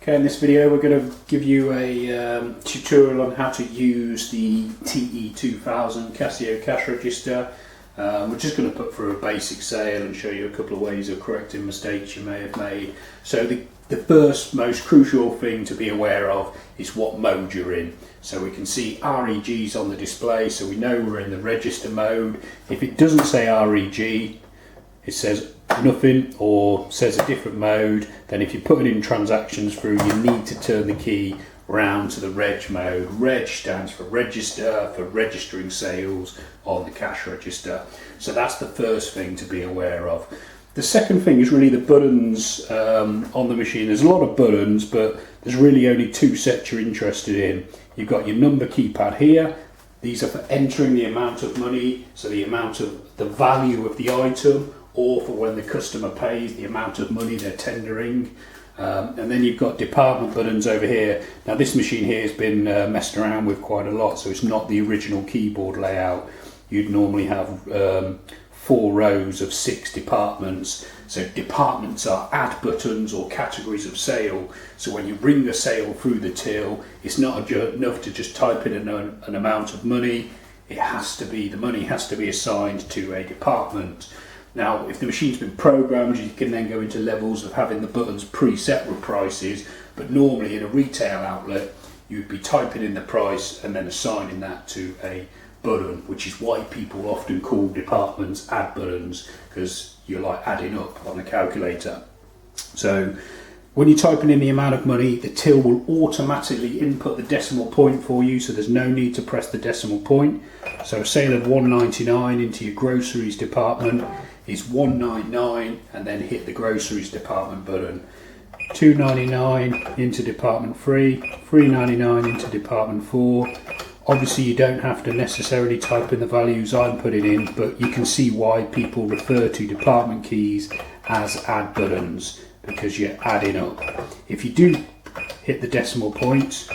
Okay, in this video we're going to give you a tutorial on how to use the TE2000 Casio cash register. We're just going to put through a basic sale and show you a couple of ways of correcting mistakes you may have made. So the first most crucial thing to be aware of is what mode you're in. So we can see REGs on the display, so we know we're in the register mode. If it doesn't say REG, it says nothing or says a different mode, then if you're putting in transactions through, you need to turn the key round to the reg mode. Reg stands for register, for registering sales on the cash register. So that's the first thing to be aware of. The second thing is really the buttons on the machine. There's a lot of buttons, but there's really only two sets you're interested in. You've got your number keypad here. These are for entering the amount of money, so the amount of the value of the item, or for when the customer pays, the amount of money they're tendering. And then you've got department buttons over here. Now this machine here has been messed around with quite a lot, so it's not the original keyboard layout. You'd normally have 4 rows of 6 departments. So departments are add buttons or categories of sale. So when you bring the sale through the till, it's not enough to just type in an amount of money. It has to be, the money has to be assigned to a department. Now, if the machine's been programmed, you can then go into levels of having the buttons preset with prices, but normally in a retail outlet, you'd be typing in the price and then assigning that to a button, which is why people often call departments add buttons, because you're like adding up on a calculator. So when you're typing in the amount of money, the till will automatically input the decimal point for you, so there's no need to press the decimal point. So a sale of $1.99 into your groceries department is $1.99, and then hit the groceries department button. $2.99 into department 3, $3.99 into department 4. Obviously you don't have to necessarily type in the values I'm putting in, but you can see why people refer to department keys as add buttons, because you're adding up. If you do hit the decimal point,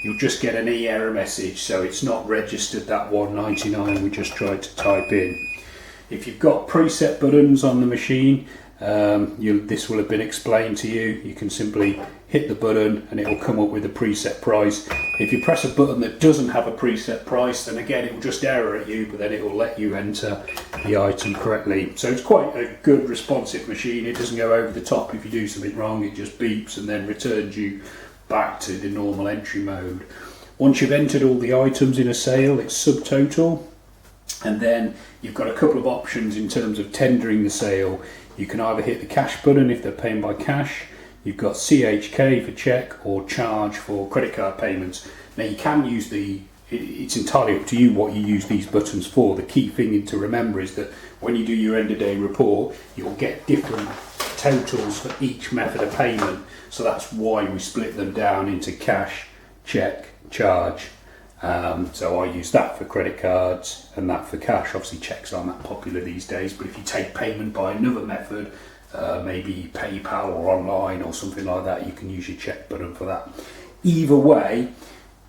you'll just get an error message, so it's not registered that $1.99 we just tried to type in. If you've got preset buttons on the machine, this will have been explained to you. You can simply hit the button and it will come up with a preset price. If you press a button that doesn't have a preset price, then again it will just error at you, but then it will let you enter the item correctly. So it's quite a good responsive machine. It doesn't go over the top if you do something wrong. It just beeps and then returns you back to the normal entry mode. Once you've entered all the items in a sale, it's subtotal. And then you've got a couple of options in terms of tendering the sale. You can either hit the cash button if they're paying by cash. You've got CHK for check or charge for credit card payments. Now you can use it's entirely up to you what you use these buttons for. The key thing to remember is that when you do your end of day report, you'll get different totals for each method of payment. So that's why we split them down into cash, check, charge. So I use that for credit cards and that for cash. Obviously checks aren't that popular these days, but if you take payment by another method, maybe PayPal or online or something like that, you can use your check button for that. Either way,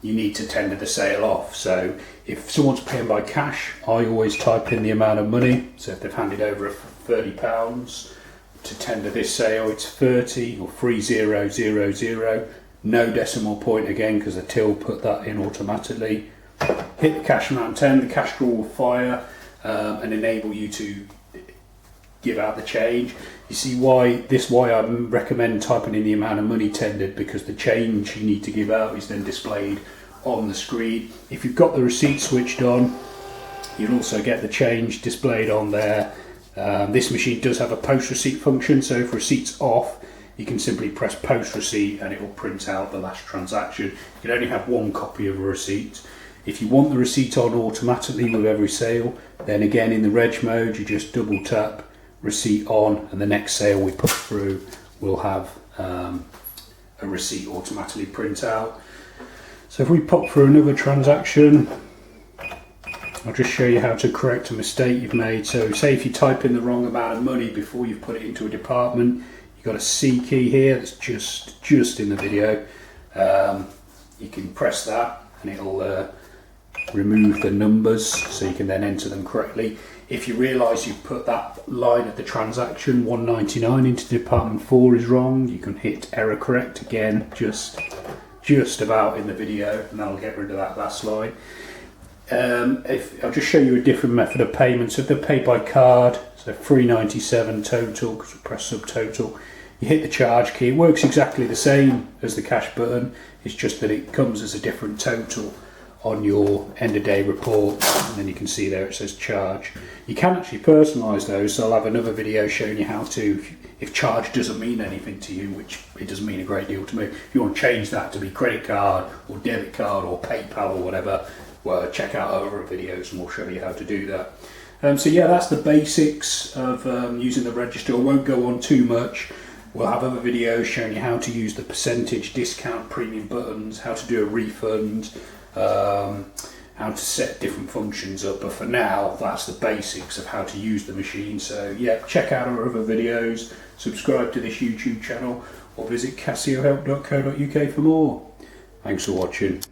you need to tender the sale off. So if someone's paying by cash, I always type in the amount of money. So if they've handed over £30 to tender this sale, it's 30 or 3000. No decimal point again, because the till put that in automatically. Hit the cash amount 10, the cash drawer will fire and enable you to give out the change. You see why I recommend typing in the amount of money tendered, because the change you need to give out is then displayed on the screen. If you've got the receipt switched on, you'll also get the change displayed on there. This machine does have a post receipt function, so if receipt's off, you can simply press post receipt and it will print out the last transaction. You can only have one copy of a receipt. If you want the receipt on automatically with every sale, then again in the reg mode you just double tap receipt on, and the next sale we put through will have a receipt automatically print out. So if we pop through another transaction, I'll just show you how to correct a mistake you've made. So say if you type in the wrong amount of money before you've put it into a department, you've got a C key here that's just in the video. You can press that and it'll remove the numbers so you can then enter them correctly. If you realise you've put that line of the transaction 199 into department 4 is wrong, you can hit error correct again, just about in the video, and that'll get rid of that last line. I'll just show you a different method of payment. So if they're paid by card, so 397 total, because we press subtotal, you hit the charge key. It works exactly the same as the cash button, it's just that it comes as a different total on your end of day report, and then you can see there it says charge. You can actually personalise those, so I'll have another video showing you how to, if charge doesn't mean anything to you, which it doesn't mean a great deal to me, if you want to change that to be credit card or debit card or PayPal or whatever, well, check out our other videos and we'll show you how to do that. So yeah, that's the basics of using the register. I won't go on too much. We'll have other videos showing you how to use the percentage discount premium buttons, how to do a refund, how to set different functions up, but for now that's the basics of how to use the machine. So yeah, check out our other videos, subscribe to this YouTube channel, or visit casiohelp.co.uk for more. Thanks for watching.